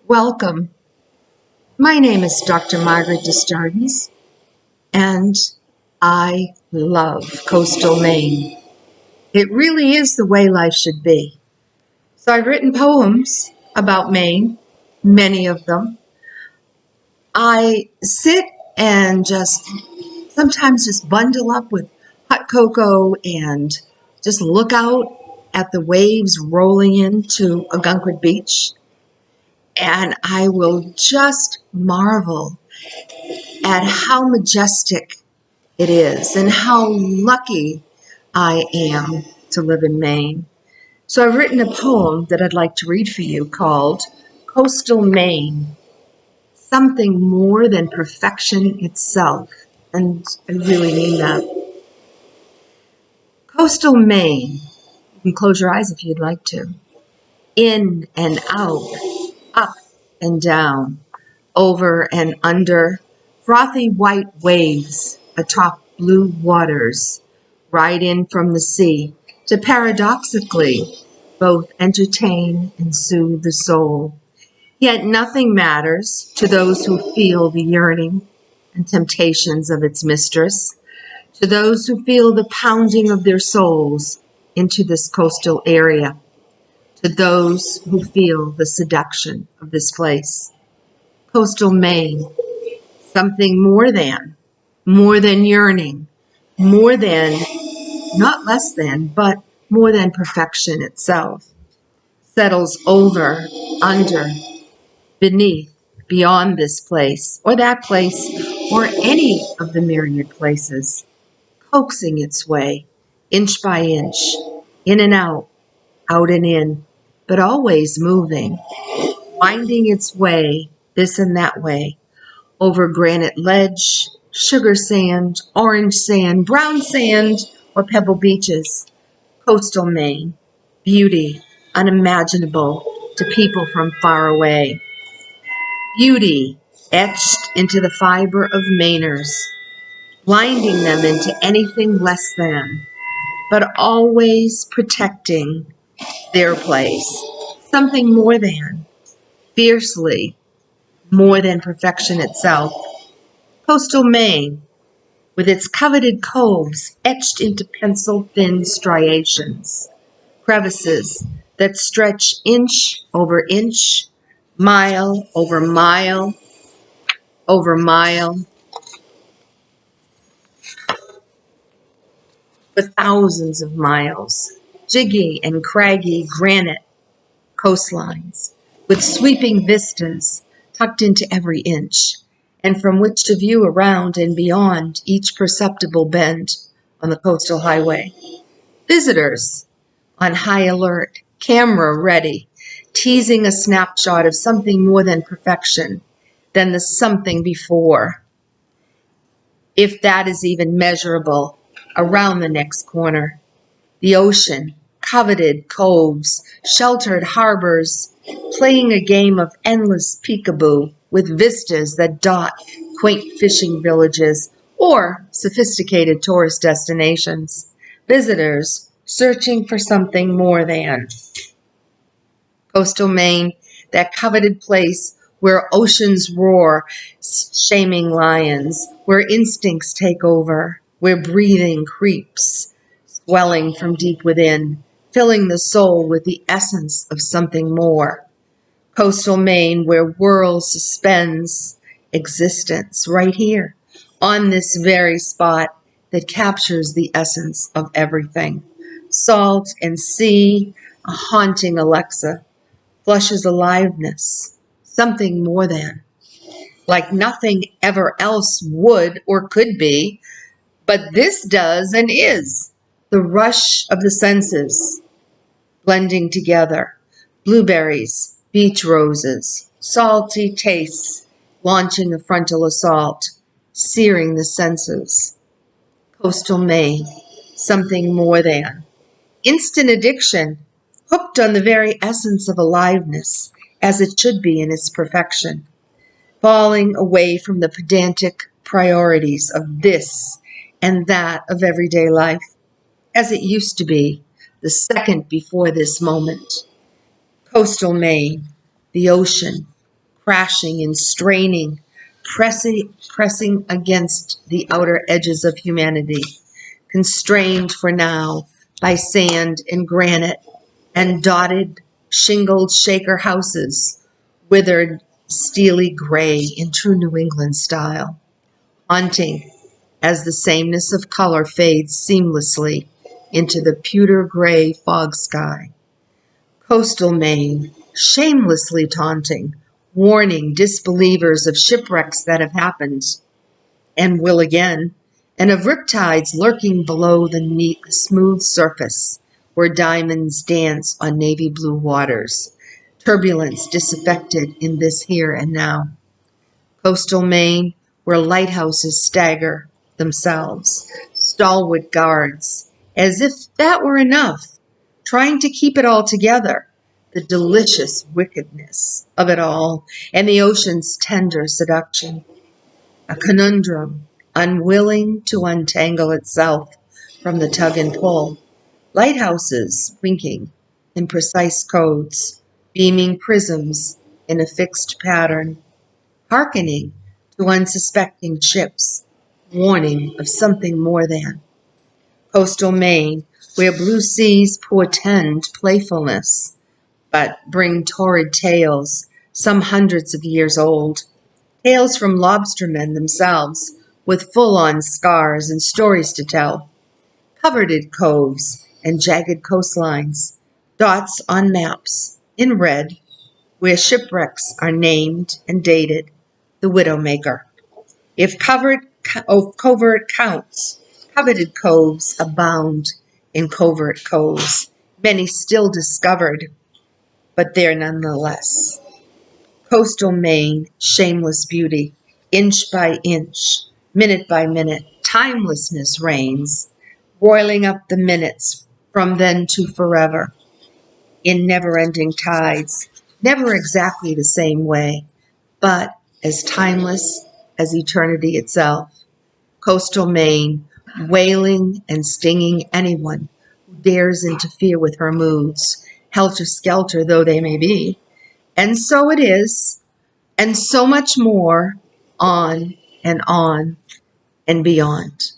Welcome. My name is Dr. Margaret Desjardins, and I love coastal Maine. It really is the way life should be. So I've written poems about Maine, many of them. I sit and sometimes just bundle up with hot cocoa and just look out at the waves rolling into Algonquin Beach. And I will just marvel at how majestic it is and how lucky I am to live in Maine. So I've written a poem that I'd like to read for you called Coastal Maine, Something More Than Perfection Itself. And I really mean that. Coastal Maine, you can close your eyes if you'd like to. In and out, up and down, over and under, frothy white waves atop blue waters, ride in from the sea to paradoxically both entertain and soothe the soul. Yet nothing matters to those who feel the yearning and temptations of its mistress, to those who feel the pounding of their souls into this coastal area, to those who feel the seduction of this place. Coastal Maine, something more than yearning, more than, not less than, but more than perfection itself, settles over, under, beneath, beyond this place, or that place, or any of the myriad places, coaxing its way, inch by inch, in and out and in, but always moving, winding its way this and that way, over granite ledge, sugar sand, orange sand, brown sand, or pebble beaches. Coastal Maine, beauty unimaginable to people from far away. Beauty etched into the fiber of Mainers, blinding them into anything less than, but always protecting their place. Something more than, fiercely more than perfection itself. Coastal Maine, with its coveted coves etched into pencil-thin striations, crevices that stretch inch over inch, mile over mile over mile, for thousands of miles, jiggy and craggy granite coastlines, with sweeping vistas tucked into every inch, and from which to view around and beyond each perceptible bend on the coastal highway. Visitors on high alert, camera ready, teasing a snapshot of something more than perfection, than the something before, if that is even measurable, around the next corner. The ocean, coveted coves, sheltered harbors, playing a game of endless peekaboo with vistas that dot quaint fishing villages or sophisticated tourist destinations. Visitors searching for something more than. Coastal Maine, that coveted place where oceans roar, shaming lions, where instincts take over, where breathing creeps, swelling from deep within, filling the soul with the essence of something more. Coastal Maine, where world suspends existence right here, on this very spot that captures the essence of everything. Salt and sea, a haunting Alexa, flushes aliveness, something more than, like nothing ever else would or could be, but this does and is. The rush of the senses blending together, blueberries, beach roses, salty tastes launching a frontal assault, searing the senses. Coastal Maine, something more than. Instant addiction, hooked on the very essence of aliveness, as it should be in its perfection, falling away from the pedantic priorities of this and that of everyday life, as it used to be the second before this moment. Coastal Maine, the ocean, crashing and straining, pressing against the outer edges of humanity, constrained for now by sand and granite and dotted, shingled Shaker houses, withered, steely gray in true New England style, haunting as the sameness of color fades seamlessly into the pewter gray fog sky. Coastal Maine, shamelessly taunting, warning disbelievers of shipwrecks that have happened and will again, and of riptides lurking below the neat, smooth surface where diamonds dance on navy blue waters, turbulence disaffected in this here and now. Coastal Maine, where lighthouses stagger themselves, stalwart guards, as if that were enough, trying to keep it all together, the delicious wickedness of it all, and the ocean's tender seduction. A conundrum, unwilling to untangle itself from the tug and pull. Lighthouses winking in precise codes, beaming prisms in a fixed pattern, hearkening to unsuspecting ships, warning of something more than. Coastal Maine, where blue seas portend playfulness, but bring torrid tales, some hundreds of years old, tales from lobstermen themselves, with full-on scars and stories to tell, coveted coves and jagged coastlines, dots on maps, in red, where shipwrecks are named and dated, the Widowmaker. If covert counts, coveted coves abound in covert coves, many still discovered, but there nonetheless. Coastal Maine, shameless beauty, inch by inch, minute by minute, timelessness reigns, boiling up the minutes from then to forever, in never-ending tides, never exactly the same way, but as timeless as eternity itself. Coastal Maine, wailing and stinging anyone who dares interfere with her moods, helter-skelter though they may be. And so it is, and so much more, on and beyond.